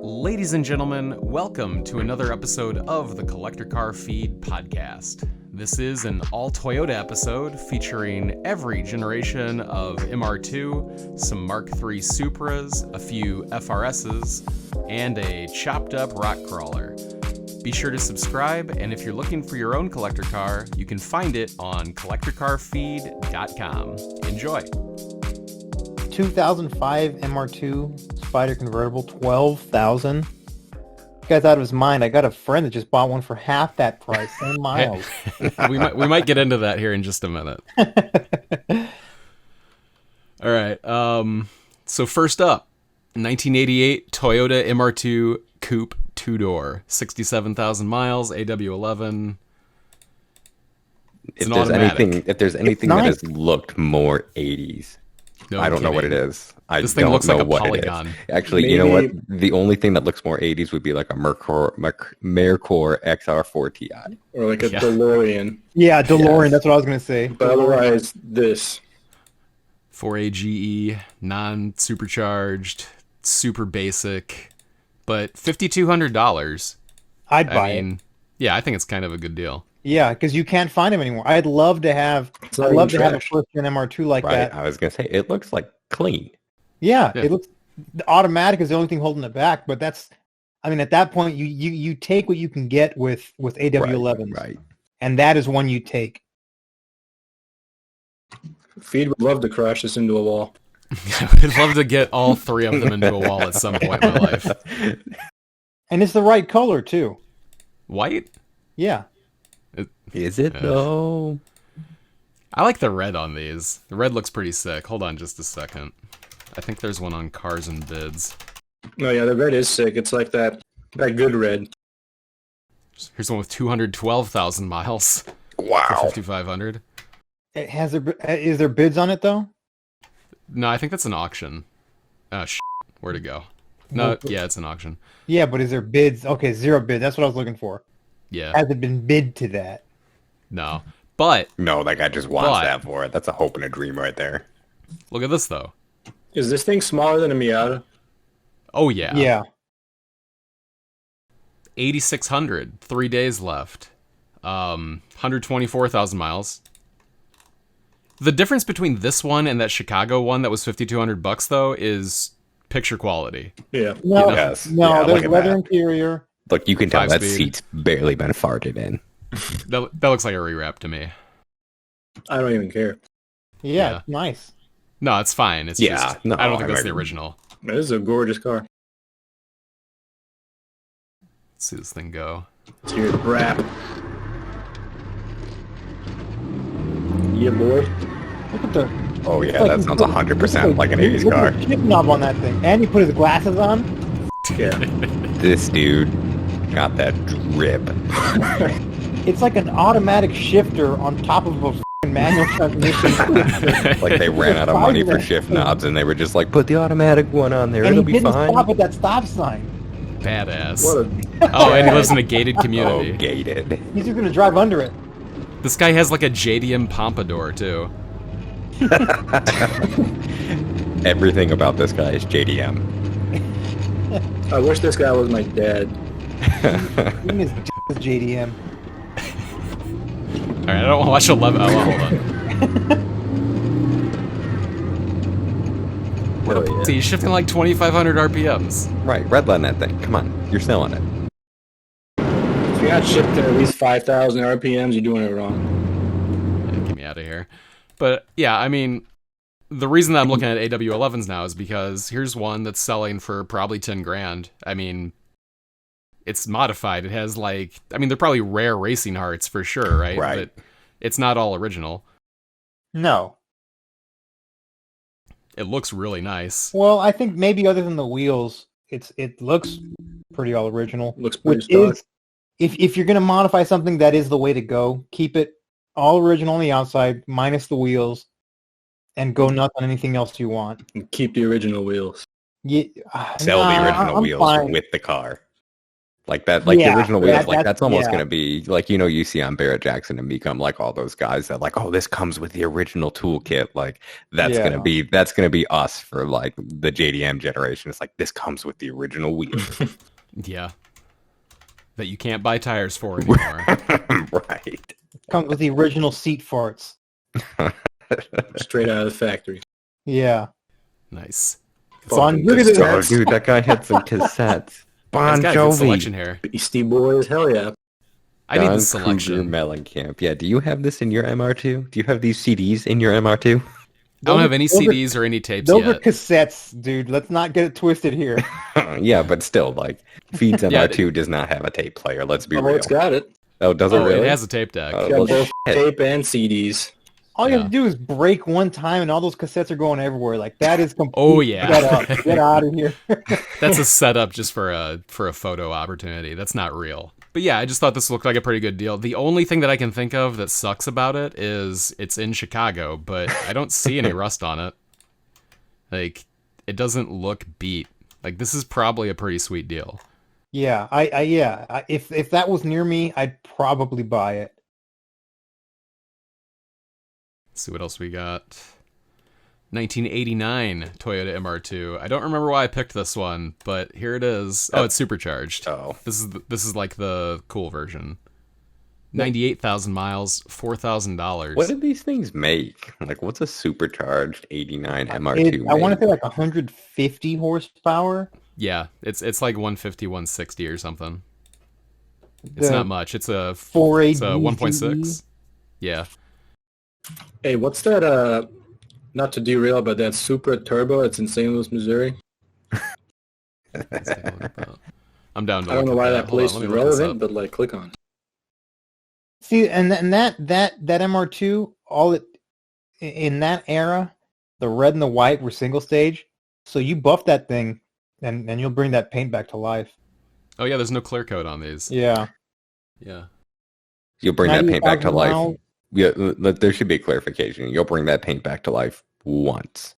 Ladies and gentlemen, welcome to another episode of the Collector Car Feed podcast. This is an all Toyota episode featuring every generation of MR2, some Mk3 Supras, a few FRSs, and a chopped up rock crawler. Be sure to subscribe, and if you're looking for your own collector car, you can find it on collectorcarfeed.com. Enjoy! 2005 MR2 Spider convertible, $12,000. This guy's out of his mind. I got a friend that just bought one for half that price, same miles. we might get into that here in just a minute. All right. So first up, 1988 Toyota MR2 Coupe two-door, 67,000 miles, AW11. If there's anything that has looked more 80s, no I don't know what it is. This thing looks don't like know a what polygon. it is. Actually, Maybe. you know what? The only thing that looks more 80s would be like a Mercor XR4 Ti. Or like a DeLorean. Yeah, DeLorean, Yes. That's what I was going to say. But otherwise, this. 4A GE, non-supercharged, super basic, but $5,200. I'd buy it. Yeah, I think it's kind of a good deal. Yeah, because you can't find them anymore. I'd love to have a first gen MR2 like that. I was going to say, it looks like clean. Yeah, it looks, the automatic is the only thing holding it back, but that's, I mean, at that point, you take what you can get with AW11s. Right. And that is one you take. Feed would love to crash this into a wall. I'd love to get all three of them into a wall at some point in my life. And it's the right color, too. White? Yeah. Is it, though? I like the red on these. The red looks pretty sick. Hold on just a second. I think there's one on Cars and Bids. No, yeah, the red is sick. It's like that good red. Here's one with 212,000 miles. Wow. For 5,500. Is there bids on it, though? No, I think that's an auction. Oh, where'd it go? No, yeah, it's an auction. Yeah, but is there bids? Okay, zero bid. That's what I was looking for. Yeah. Has it been bid to that? No. But... No, that guy just wants that for it. That's a hope and a dream right there. Look at this, though. Is this thing smaller than a Miata? Oh, yeah. Yeah. 8,600. 3 days left. 124,000 miles. The difference between this one and that Chicago one that was $5,200 though is picture quality. Yeah. No, You know? Yes. no, Yeah, there's look at leather that. interior. Look, you can tell that 5-speed. seat's barely been farted in. That looks like a rewrap to me. I don't even care. Yeah, Yeah. it's nice. No, it's fine. It's Yeah, just... no, I don't think I that's the agree. original. This is a gorgeous car. Let's see this thing go. It's your wrap. Yeah, boy. Look at the... Oh, yeah, like that he sounds put- 100% like an he 80s put car. the chip knob on that thing. And he put his glasses on. Yeah. This dude got that drip. It's like an automatic shifter on top of a f***ing manual transmission. Like they ran out of money for shift knobs and they were just like, put the automatic one on there, And it'll he be didn't fine. stop at that stop sign. Badass. What a... Oh, and he lives in a gated Oh, community. gated. He's just going to drive under it. This guy has like a JDM pompadour, too. Everything about this guy is JDM. I wish this guy was my dad. He is JDM. Alright, I don't want to watch 11. Oh, well, hold on. Oh, yeah. See, he's shifting like 2,500 RPMs. Right, redline that thing. Come on, you're selling it. If you're not shipped at least 5,000 RPMs, you're doing it wrong. Yeah, get me out of here. But yeah, I mean, the reason that I'm looking at AW11s now is because here's one that's selling for probably 10 grand. I mean, it's modified. It has like, I mean, they're probably rare racing hearts for sure, right? Right. But it's not all original. No. It looks really nice. Well, I think maybe other than the wheels, it looks pretty all original. Looks pretty Which stock. is, if you're going to modify something, that is the way to go. Keep it all original on the outside, minus the wheels, and go nuts on anything else you want. And keep the original wheels. Yeah, Sell the original I'm wheels fine. with the car. Like that, like Yeah, the original wheels, like that's that's almost yeah. going to be like, you see on Barrett Jackson and Mecum, like all those guys that like, oh, this comes with the original toolkit. Like that's Yeah. going to be us for like the JDM generation. It's like, this comes with the original wheel. Yeah. That you can't buy tires for anymore. Right. Comes with the original seat farts. Straight out of the factory. Yeah. Nice. So on Fucking look at this. Oh, dude, that guy had some cassettes. It's Bon got a good selection Jovi. here. Beastie Boys, hell yeah. I need Don the selection. Kruger Mellencamp. Yeah, do you have this in your MR2? Do you have these CDs in your MR2? I don't have any Those are- CDs or any tapes Those are yet. cassettes, dude. Let's not get it twisted here. Yeah, but still, like, Feed's Yeah, MR2 does not have a tape player. Let's be Oh, real. it's got it. Oh, does it Oh, really? it has a tape deck. Oh, Got well, both shit. tape and CDs. All you Yeah. have to do is break one time, and all those cassettes are going everywhere. Like that is complete. Oh, yeah. setup. Get out of here. That's a setup just for a photo opportunity. That's not real. But yeah, I just thought this looked like a pretty good deal. The only thing that I can think of that sucks about it is it's in Chicago, but I don't see any rust on it. Like, it doesn't look beat. Like, this is probably a pretty sweet deal. Yeah, if that was near me, I'd probably buy it. Let's see what else we got. 1989 Toyota MR2. I don't remember why I picked this one, but here it is. Oh, it's supercharged. Oh. This is like the cool version. 98,000 miles, $4,000. What did these things make? Like, what's a supercharged 89 MR2 I want to make? say like 150 horsepower. Yeah, it's like 150, 160 or something. It's The not much. It's a 4.8 it's a 1.6. Yeah. Hey, what's that, not to derail, but that Supra Turbo, it's in St. Louis, Missouri. Let's take a look at that. I'm down to I don't know look at why that Hold on, place let is me look this relevant, up. but like, click on it. See, and that MR2, all it in that era, the red and the white were single stage. So you buff that thing, and you'll bring that paint back to life. Oh yeah, there's no clear coat on these. Yeah. Yeah. You'll bring that paint back to 90,000 life. miles. Yeah, there should be clarification. You'll bring that paint back to life once.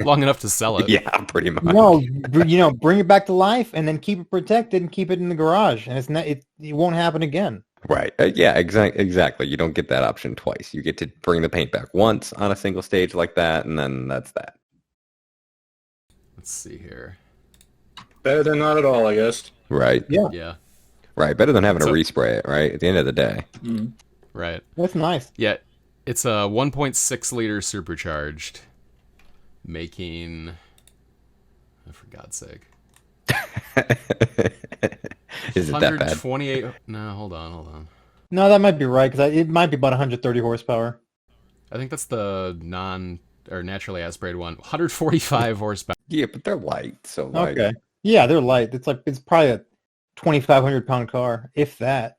Long enough to sell it. Yeah, pretty much. No, bring it back to life, and then keep it protected and keep it in the garage, and it won't happen again. Right. Yeah, exactly. You don't get that option twice. You get to bring the paint back once on a single stage like that, and then that's that. Let's see here. Better than not at all, I guess. Right. Yeah. Yeah. Right. Better than having to So- respray it, right? At the end of the day. Mm. Right. That's nice. Yeah. It's a 1.6 liter supercharged, making. Oh, for God's sake. Is it that bad? 128. No, hold on. No, that might be right because it might be about 130 horsepower. I think that's the naturally aspirated one. 145 horsepower. Yeah, but they're light, so like Okay. Yeah, they're light. It's probably a 2,500 pound car, if that.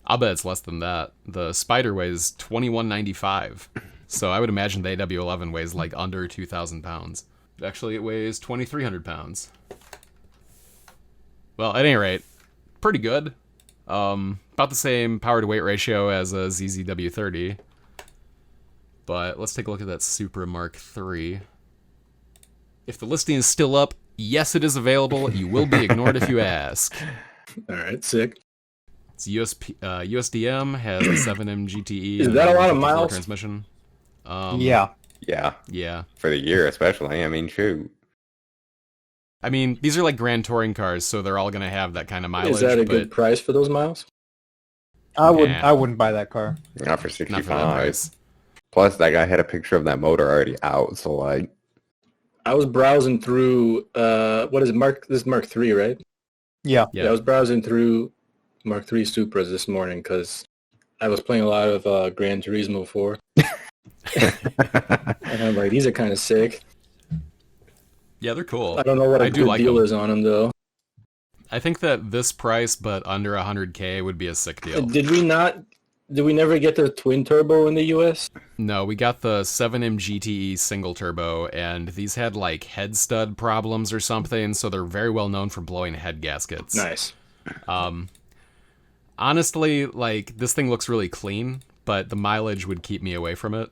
I'll bet it's less than that. The Spider weighs 2195. So I would imagine the AW11 weighs like under 2,000 pounds. Actually, it weighs 2,300 pounds. Well, at any rate, pretty good. About the same power to weight ratio as a ZZW30. But let's take a look at that Supra Mark III. If the listing is still up, yes, it is available. You will be ignored if you ask. All right, sick. It's USDM, has a 7M GTE. Is and that a lot of 154 miles? Transmission. Yeah. yeah, Yeah. for the year especially. I mean, shoot. I mean, these are like grand touring cars, so they're all going to have that kind of mileage. Is that a but good price for those miles? I wouldn't. Nah. I wouldn't buy that car. Not for Not 65. for that price. Plus, that guy had a picture of that motor already out, so like, I was browsing through, what is it, This is Mark III, right? Yeah. Yeah. I was browsing through Mk3 Supras this morning because I was playing a lot of Gran Turismo 4. And I'm like, these are kind of sick. Yeah, they're cool. I don't know what I a do good like deal them. is on them, though. I think that this price, but under 100K, would be a sick deal. Did we never get the twin turbo in the US? No, we got the 7M GTE Single Turbo, and these had like head stud problems or something, so they're very well known for blowing head gaskets. Nice. Honestly, like, this thing looks really clean, but the mileage would keep me away from it.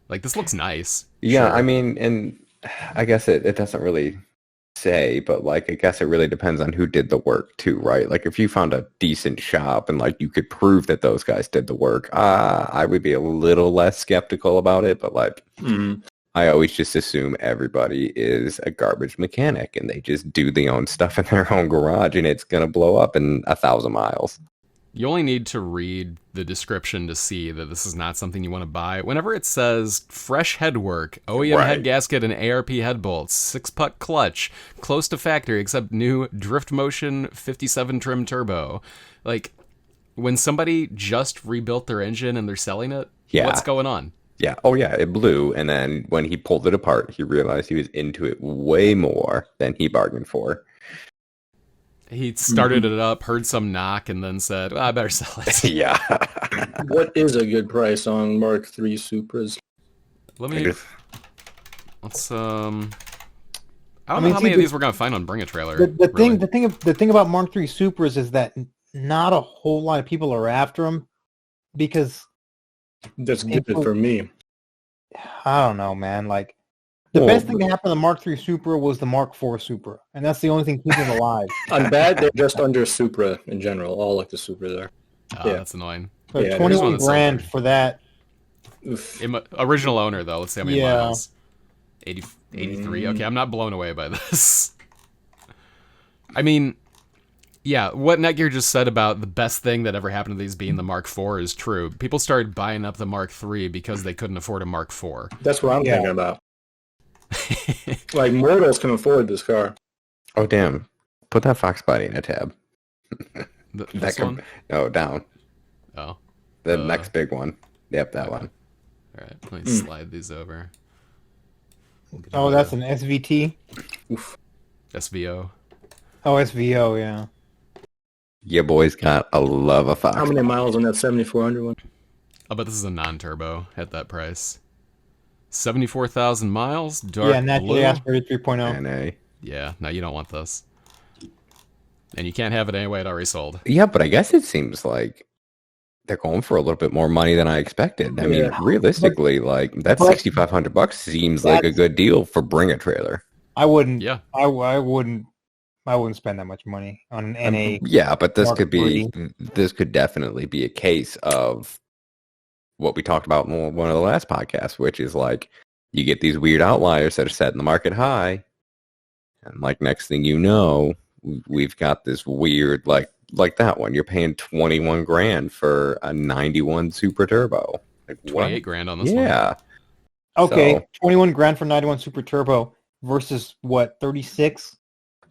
Like, this looks nice. yeah, Sure. I mean, and I guess it doesn't really say, but like I guess it really depends on who did the work too, right? Like if you found a decent shop and like you could prove that those guys did the work, I would be a little less skeptical about it. But like I always just assume everybody is a garbage mechanic and they just do their own stuff in their own garage and it's gonna blow up in 1,000 miles. You only need to read the description to see that this is not something you want to buy. Whenever it says fresh headwork, OEM head gasket and ARP head bolts, 6-puck clutch, close to factory except new drift motion 57 trim turbo. Like, when somebody just rebuilt their engine and they're selling it, what's going on? Yeah. Oh, yeah. It blew. And then when he pulled it apart, he realized he was into it way more than he bargained for. He started it up, heard some knock, and then said, I better sell it. Yeah. What is a good price on Mk3 Supras? Let's, I don't know how many of these we're going to find on Bring a Trailer. The thing about Mk3 Supras is that not a whole lot of people are after them because that's good for me. I don't know, man. Like the best thing that happened to the Mk3 Supra was the Mk4 Supra, and that's the only thing keeping it alive. I'm bad. They're just under Supra in general. All like the Supra there. Yeah, that's annoying. So 21 grand for that. Original owner though. Let's see how many miles. 83. Okay, I'm not blown away by this. I mean, yeah, what Netgear just said about the best thing that ever happened to these being the Mark IV is true. People started buying up the Mark III because they couldn't afford a Mark IV. That's what I'm thinking about. Like, mortals can afford this car. Oh, damn. Put that Fox body in a tab. This one? No, down. Oh. The next big one. Yep, that one. All right, let me slide these over. Oh, that's an SVT? Oof. SVO. Oh, SVO, yeah. Your boy's got a love of Fox. How many miles on that 7400 one? Oh, but this is a non-turbo at that price. 74,000 miles, dark yeah, naturally aspirated 3.0. NA. Yeah, no, you don't want this. And you can't have it anyway, it already sold. Yeah, but I guess it seems like they're going for a little bit more money than I expected. I mean, realistically, like that $6,500 seems like a good deal for Bring a Trailer. I wouldn't. Yeah. I wouldn't spend that much money on an NA. Yeah, but this Mark could be. III. This could definitely be a case of what we talked about in one of the last podcasts, which is like you get these weird outliers that are setting the market high, and like next thing you know, we've got this weird like that one. You're paying 21 grand for a 91 Supra Turbo. Like 28 grand on this one. Yeah. Okay, So, 21 grand for 91 Super Turbo versus what, 36?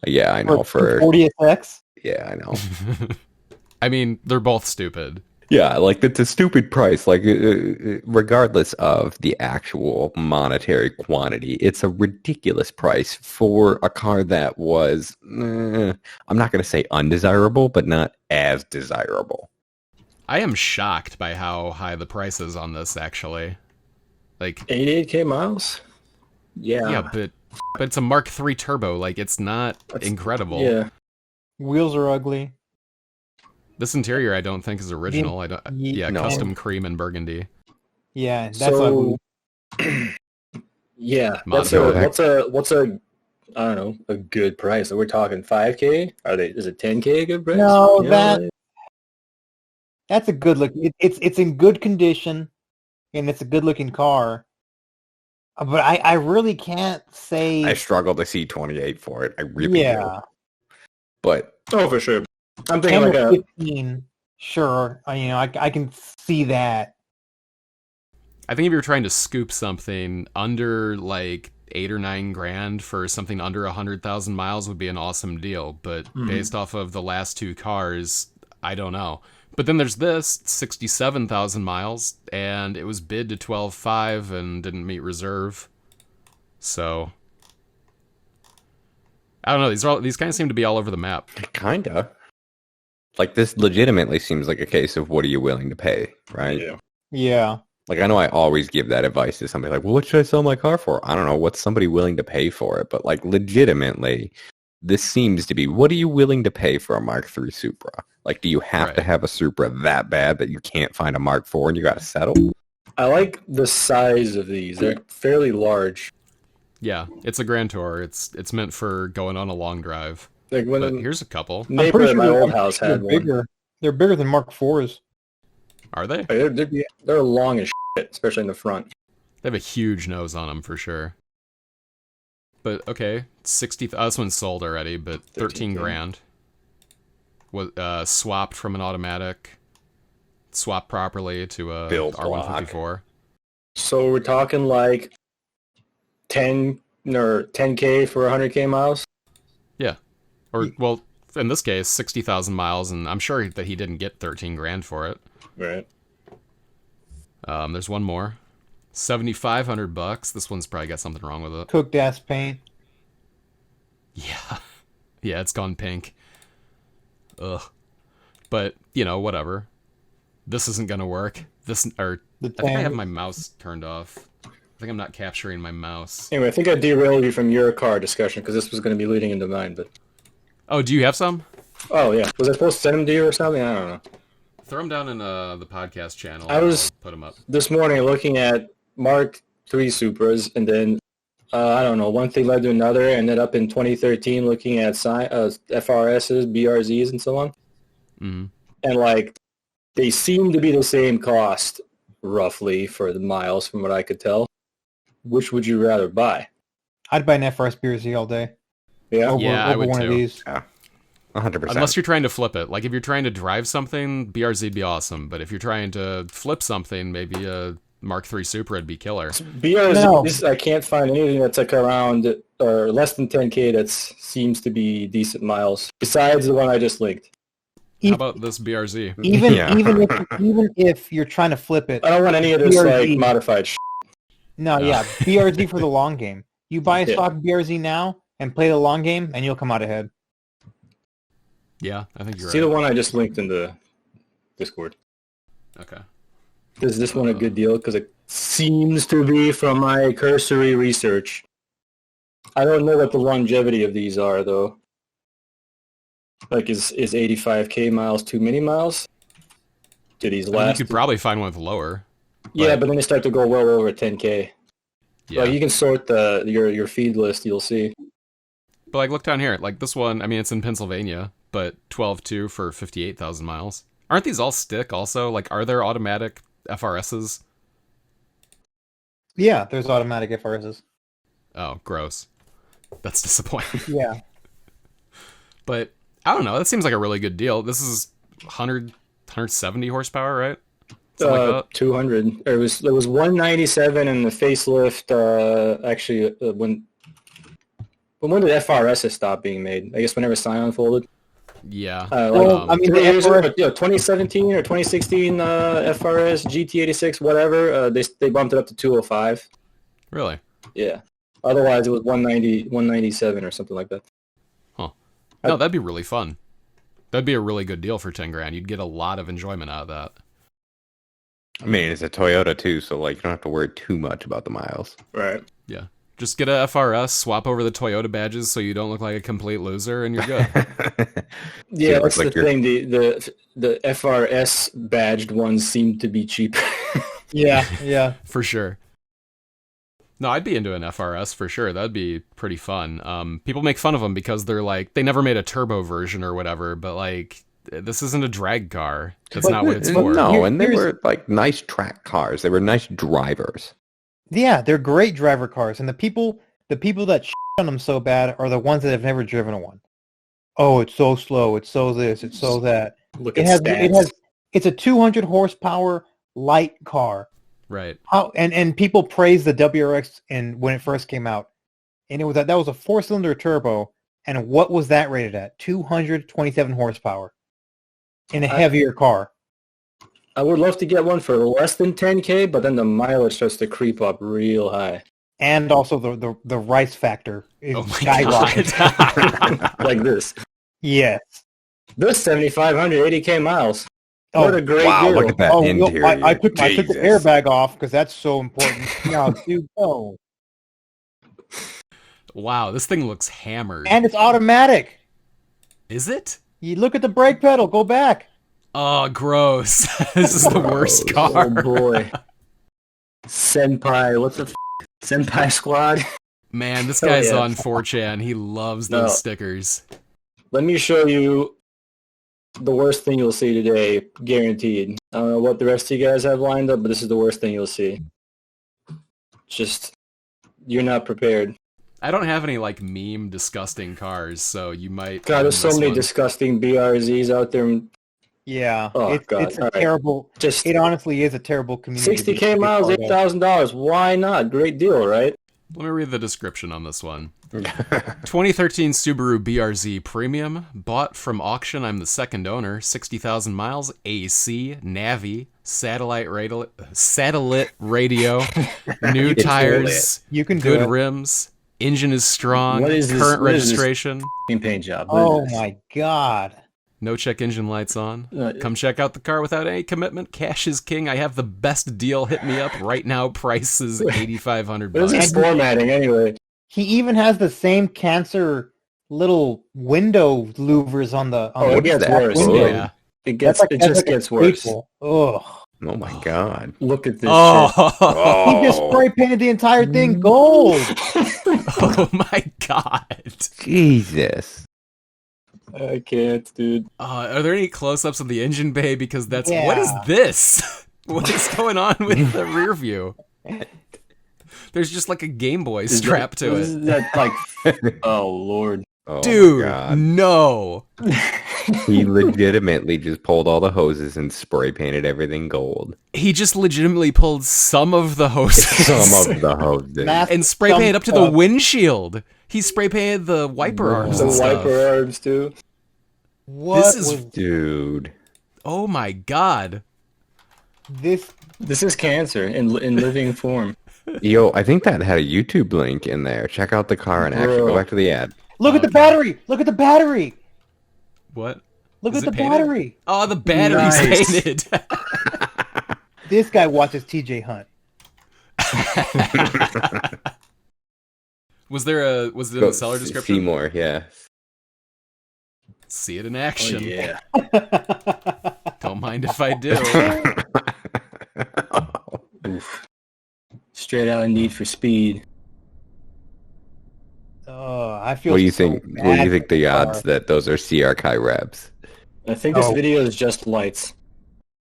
yeah, I know for 40SX? yeah, I know. I mean, they're both stupid. Yeah, like it's a stupid price. Like regardless of the actual monetary quantity, it's a ridiculous price for a car that was, I'm not going to say undesirable, but not as desirable. I am shocked by how high the price is on this, actually. Like 88k miles? Yeah, but it's a Mark III turbo. Like, it's not incredible. Yeah. Wheels are ugly. This interior, I don't think is original. Custom cream and burgundy. Yeah, that's ugly. Yeah, what's a I don't know, a good price? Are we talking 5k? Is it 10k a good price? No, that's a good look. It's in good condition, and it's a good looking car. But I really can't say. I struggle to see 28 for it. I really do. But for sure. I'm 10 thinking or like 15, sure. I can see that. I think if you're trying to scoop something under like 8 or 9 grand for something under 100,000 miles would be an awesome deal. But based off of the last two cars, I don't know. But then there's this 67,000 miles, and it was bid to 12.5 and didn't meet reserve. So I don't know. These kind of seem to be all over the map. Kinda. Like this legitimately seems like a case of what are you willing to pay, right? Yeah. Like I know I always give that advice to somebody like, well, what should I sell my car for? I don't know. What's somebody willing to pay for it? But like legitimately, this seems to be, what are you willing to pay for a Mark III Supra? Like, do you have to have a Supra that bad that you can't find a Mark IV and you got to settle? I like the size of these. They're fairly large. Yeah, it's a Grand Tour. It's meant for going on a long drive. Like when But the here's a couple. neighbor at my they're- old house they're had one. bigger. They're bigger than Mark IVs. Are they? They're long as shit, especially in the front. They have a huge nose on them for sure. But okay, 60. This one's sold already, but 13 grand. Was swapped from an automatic, swapped properly to a Build R154. So we're talking like 10K for 100K miles. Yeah, or well, in this case, 60,000 miles, and I'm sure that he didn't get 13 grand for it. Right. There's one more, $7,500. This one's probably got something wrong with it. Cooked ass paint. Yeah, yeah, it's gone pink. Ugh. But you know, whatever. This isn't gonna work. I think I have my mouse turned off. I think I'm not capturing my mouse. Anyway, I think I derailed you from your car discussion because this was going to be leading into mine. But Oh, do you have some? oh yeah, was I supposed to send them to you or something? I don't know. Throw them down in the podcast channel. I was- I'll put them up. This morning looking at Mk3 Supras, and then I don't know, one thing led to another. Ended up in 2013 looking at FRSs, BRZs, and so on. Mm-hmm. And like they seem to be the same cost roughly for the miles, from what I could tell. Which would you rather buy? I'd buy an FRS BRZ all day. Yeah. Over, Yeah, I over would one too. of these. 100%. Unless you're trying to flip it. Like if you're trying to drive something, BRZ'd be awesome. But if you're trying to flip something, maybe a Mk3 Supra would be killer. BRZs, I can't find anything that's like around or less than 10K that seems to be decent miles. Besides the one I just linked. How about this BRZ? Even Yeah. even if you're trying to flip it, I don't want any of this BRZ. like modified shit. no, yeah, BRZ for the long game. You buy a Yeah. stock BRZ now and play the long game, and you'll come out ahead. Yeah, I think you're See right. the one I just linked in the Discord. Okay. Is this one a good deal? Because it seems to be, from my cursory research. I don't know what the longevity of these are, though. Like, is 85K miles too many miles? Do these I mean, you last? could probably find one with lower. Yeah, but then they start to go well over 10K. Yeah. Like, you can sort your feed list, you'll see. But like, look down here. Like this one, I mean, it's in Pennsylvania, but 12.2 for 58,000 miles. Aren't these all stick also? Like, are there automatic FRSs? Yeah, there's automatic FRSs. Oh, gross. That's disappointing. Yeah. But I don't know. That seems like a really good deal. This is 170 horsepower, right? Something like that. 200. It was 197 in the facelift. Actually, when did FRSs stop being made? I guess whenever Scion folded. Yeah. Well, I mean, 3 the years ago, FRS 2017 or 2016 FRS Gte86, whatever. They bumped it up to 205. Really? Yeah. Otherwise, it was 190, 197 or something like that. Huh. No, that'd be really fun. That'd be a really good deal for 10 grand. You'd get a lot of enjoyment out of that. I mean, it's a Toyota too, so like you don't have to worry too much about the miles. Right. Yeah. Just get a FRS, swap over the Toyota badges so you don't look like a complete loser, and you're good. Yeah, it that's looks the like you're- thing. The FRS badged ones seem to be cheaper. Yeah, yeah. For sure. No, I'd be into an FRS for sure. That'd be pretty fun. People make fun of them because they're like, they never made a turbo version or whatever, but like, this isn't a drag car. That's But not what it's And for. no, Here- and they here's- were like nice track cars. They were nice drivers. Yeah, they're great driver cars, and the people that shit on them so bad are the ones that have never driven one. Oh, it's so slow. It's so this. It's so that. Look It at has. stats. It has. It's a 200 horsepower light car. Right. How and people praised the WRX when it first came out, and it was that was a 4-cylinder turbo, and what was that rated at? 227 horsepower in a heavier car. I would love to get one for less than 10K, but then the mileage starts to creep up real high. And also the rice factor is Oh my skyrocket. god. Like this. Yes. This 7,500, 80K miles. What a great Wow, deal. look at that Oh, interior. I took the Jesus. airbag off because that's so important. Now, dude, oh. Wow, this thing looks hammered. And it's automatic. Is it? You look at the brake pedal. Go back. Oh, gross. This is the worst Oh car. boy. Senpai, what the Senpai squad? Man, this Oh, guy's yeah. on 4chan. He loves No. those stickers. Let me show you the worst thing you'll see today, guaranteed. I don't know what the rest of you guys have lined up, but this is the worst thing you'll see. Just, you're not prepared. I don't have any like meme disgusting cars, so you might. God, there's so this many one. disgusting BRZs out there. Yeah, Oh, God. it's a All right. terrible. Just It honestly is a terrible community. to be 60K miles, part of. $8,000. Why not? Great deal, right? Let me read the description on this one. 2013 Subaru BRZ Premium, bought from auction. I'm the second owner. 60,000 miles, AC, Navi, satellite radio, new tires, You can do good it. rims, engine is strong, What is this- current what is this registration, Paint job. What Oh is this? my god. no check engine lights on. Uh, Come check out the car without any commitment. Cash is king. I have the best deal. Hit me up right now. Price is $8,500. What is this formatting anyway? He even has the same cancer little window louvers on the. Oh, it gets back worse. window. Yeah. It That's gets. like, It that's just like a gets worse. staple. Ugh. Oh my god. Look at this. Oh, He just spray painted the entire thing gold. oh my god. Jesus. Shit. I can't, dude. Are there any close-ups of the engine bay? Because that's Yeah. what is this? What is going on with the rear view? There's just like a Game Boy strapped to Is it. that like? Oh Lord. Oh Dude, my god. no. He legitimately just pulled all the hoses and spray painted everything gold. He just legitimately pulled some of the hoses. Some of the hoses. Mass- and spray painted up to the windshield. He spray painted the wiper arms The and stuff. wiper arms too. What This is- was Dude. Oh my god. this? This is cancer in living form. Yo, I think that had a YouTube link in there. Check out the car and action. Go Bro. back to the ad. Look at the Okay. battery. Look at the battery. What? Look Is at it the painted? battery. Oh, the battery's Nice. painted. This guy watches TJ Hunt. Was it in the seller description? See more, yeah. See it in Oh, action. yeah. Don't mind if I do. Oof. Straight out of Need for Speed. Oh, I feel. What do you so think? What do bad you think for the car. odds that those are CR Kai reps? I think this Oh. video is just lights.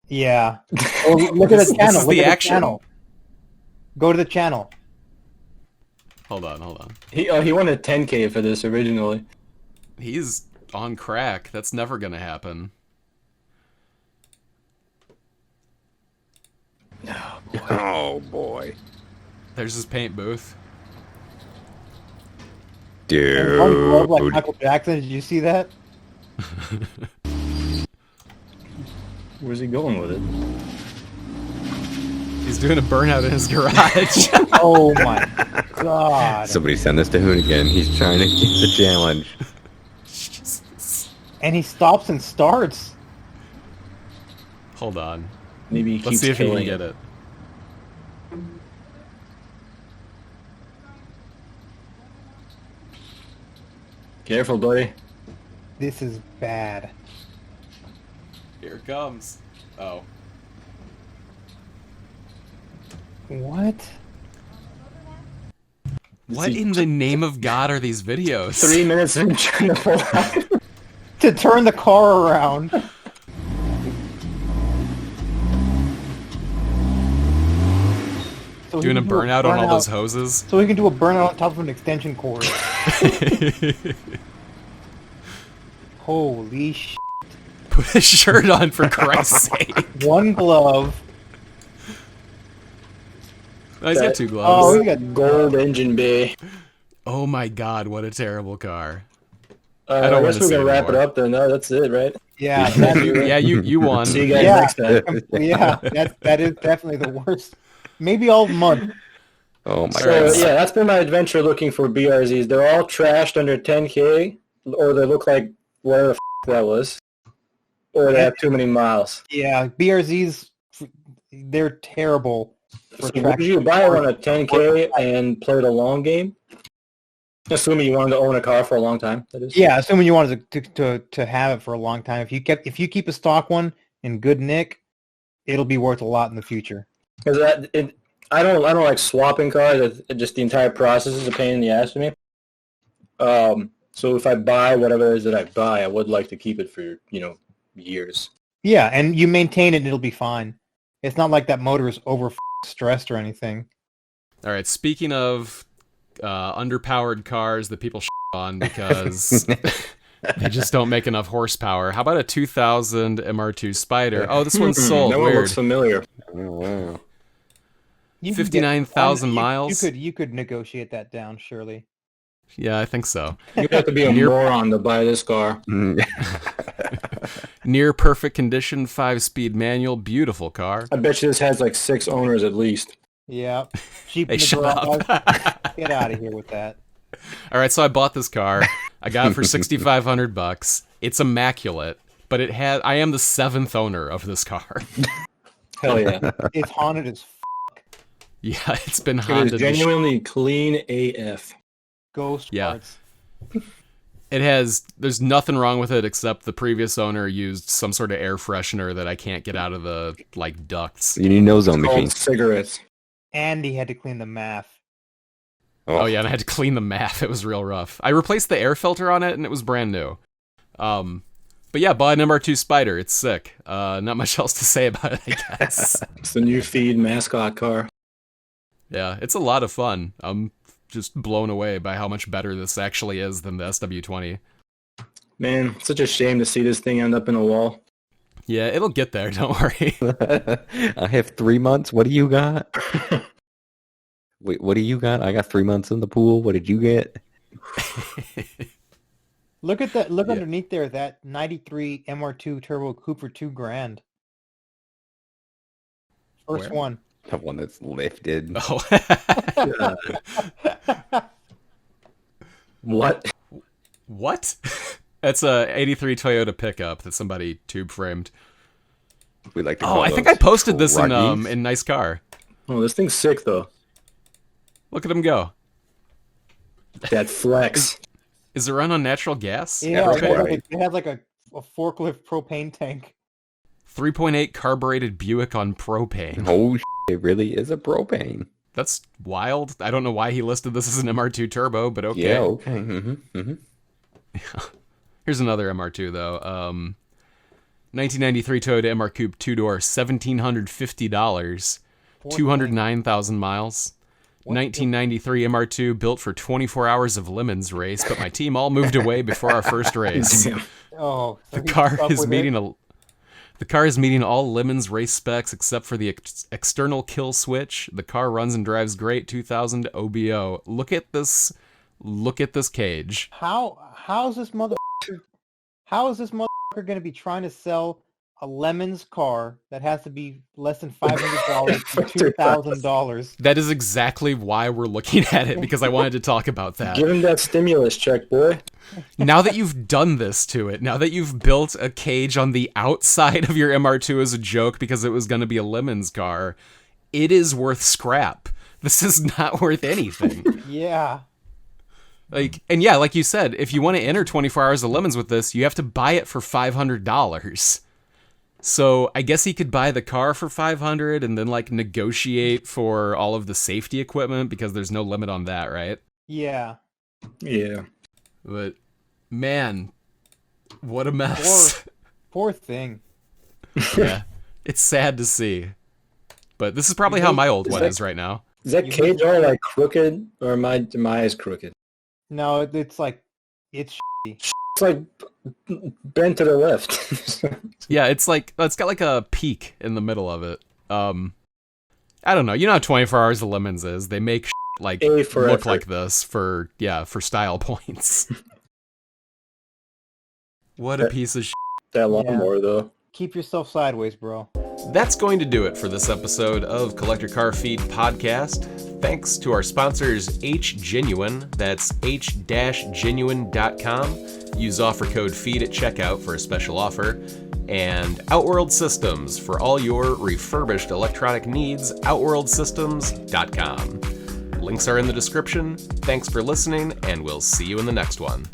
Yeah. Oh, look at This- the this channel. is Look the at action. the channel. Go to the channel. Hold on. He wanted 10K for this originally. He's on crack. That's never gonna happen. Oh boy. There's his paint booth. And one glove like Dude. Michael Jackson. Did you see that? Where's he going with it? He's doing a burnout in his garage. Oh my god. Somebody send this to Hoonigan. He's trying to get the challenge. And he stops and starts. Hold on. Maybe he Let's keeps see if he can killing get it. Careful, buddy. This is bad. Here it comes. Oh. What? What in the name of God are these videos? 3 minutes of him trying to pull out. To turn the car around. So he Doing a can do burnout on all those hoses. So he can do a burnout on top of an extension cord. Holy sh! Put his shirt on for Christ's sake. One glove. Oh, he's got two Oh, gloves. we got Gold engine bay. Oh my god, what a terrible car. I don't guess wanna we're say gonna wrap it anymore. up then. No, that's it, right? yeah, that, Yeah, you won. See you guys Yeah. next time. yeah, that is definitely the worst. Maybe all month. Oh my So Alright. god. yeah, that's been my adventure looking for BRZs. They're all trashed under 10K, or they look like whatever the that was, or they have too many miles. Yeah, BRZs, they're terrible. For So would you buy one at 10K and play the long game? Assuming you wanted to own a car for a long time, that is. Yeah, assuming you wanted to have it for a long time. If you keep a stock one in good nick, it'll be worth a lot in the future. Because I don't like swapping cars. Just the entire process is a pain in the ass for me. So if I buy whatever it is that I buy, I would like to keep it for, years. Yeah, and you maintain it and it'll be fine. It's not like that motor is over stressed or anything. All right, speaking of underpowered cars that people on because they just don't make enough horsepower, how about a 2000 Mr2 Spider? Oh, this one's sold. That one Weird. looks familiar. Oh, wow. 59,000 miles? You could negotiate that down, surely. Yeah, I think so. You'd have to be a moron to buy this car. Near perfect condition, 5-speed manual, beautiful car. I bet you this has like 6 owners at least. Yeah. Cheap Hey, in the shut garage. up. Get out of here with that. All right, so I bought this car. I got it for $6,500. It's immaculate, but I am the 7th owner of this car. Hell yeah. It's haunted as Yeah, it's been It haunted. is genuinely clean AF. ghost Yeah. parts. There's nothing wrong with it except the previous owner used some sort of air freshener that I can't get out of the, ducts. You need no zone machine. Called cigarettes. And he had to clean the math. Oh yeah, and I had to clean the math. It was real rough. I replaced the air filter on it and it was brand new. But yeah, bought an Mr2 Spider. It's sick. Not much else to say about it, I guess. It's the new feed mascot car. Yeah, it's a lot of fun. I'm just blown away by how much better this actually is than the SW20. Man, such a shame to see this thing end up in a wall. Yeah, it'll get there, don't worry. I have 3 months. What do you got? Wait, what do you got? I got 3 months in the pool. What did you get? Look at that. Look underneath there. That 93 Mr2 Turbo Coupe for $2,000. First Where? one. The one that's lifted. Oh. What? What? That's a 83 Toyota pickup that somebody tube framed. We like to Oh, call I think those I posted this truggies. in Nice Car. Oh, this thing's sick though. Look at him go. That flex. Is it run on natural gas? Yeah, Propane. it had like a forklift propane tank. 3.8 carbureted Buick on propane. Oh, it really is a propane. That's wild. I don't know why he listed this as an Mr2 Turbo, but okay. Yeah, okay. Mm-hmm, mm-hmm. Here's another Mr2 though. 1993 Toyota MR Coupe 2-door, $1,750, 209,000 miles. 1993 MR2 built for 24 hours of Lemons race, but my team all moved away before our first race. Damn. Oh, so The he car stuck is with meeting it? the car is meeting all Lemons race specs except for the external kill switch. The car runs and drives great. 2000 OBO. Look at this cage. How is this motherfucker going to be trying to sell a Lemons car that has to be less than $500 for $2,000? That is exactly why we're looking at it, because I wanted to talk about that. Give him that stimulus check, boy. Now that you've done this to it, now that you've built a cage on the outside of your MR2 as a joke because it was going to be a Lemons car, it is worth scrap. This is not worth anything. Yeah. Like you said, if you want to enter 24 hours of Lemons with this, you have to buy it for $500. So I guess he could buy the car for $500 and then negotiate for all of the safety equipment because there's no limit on that, right? Yeah. Yeah. But man, what a mess. Poor thing. Yeah, it's sad to see. But this is probably how my old one is right now. Is that cage all crooked, or am I eyes crooked? No, it's it's It's like bent to the left. Yeah, it's got a peak in the middle of it. I don't know. You know how 24 Hours of Lemons is. They make A for look effort. like this for style points. What a piece of That lawnmower, though. keep yourself sideways, bro. That's going to do it for this episode of Collector Car Feed Podcast. Thanks to our sponsors, H Genuine. That's h-genuine.com. Use offer code FEED at checkout for a special offer. And Outworld Systems. For all your refurbished electronic needs, outworldsystems.com. Links are in the description. Thanks for listening, and we'll see you in the next one.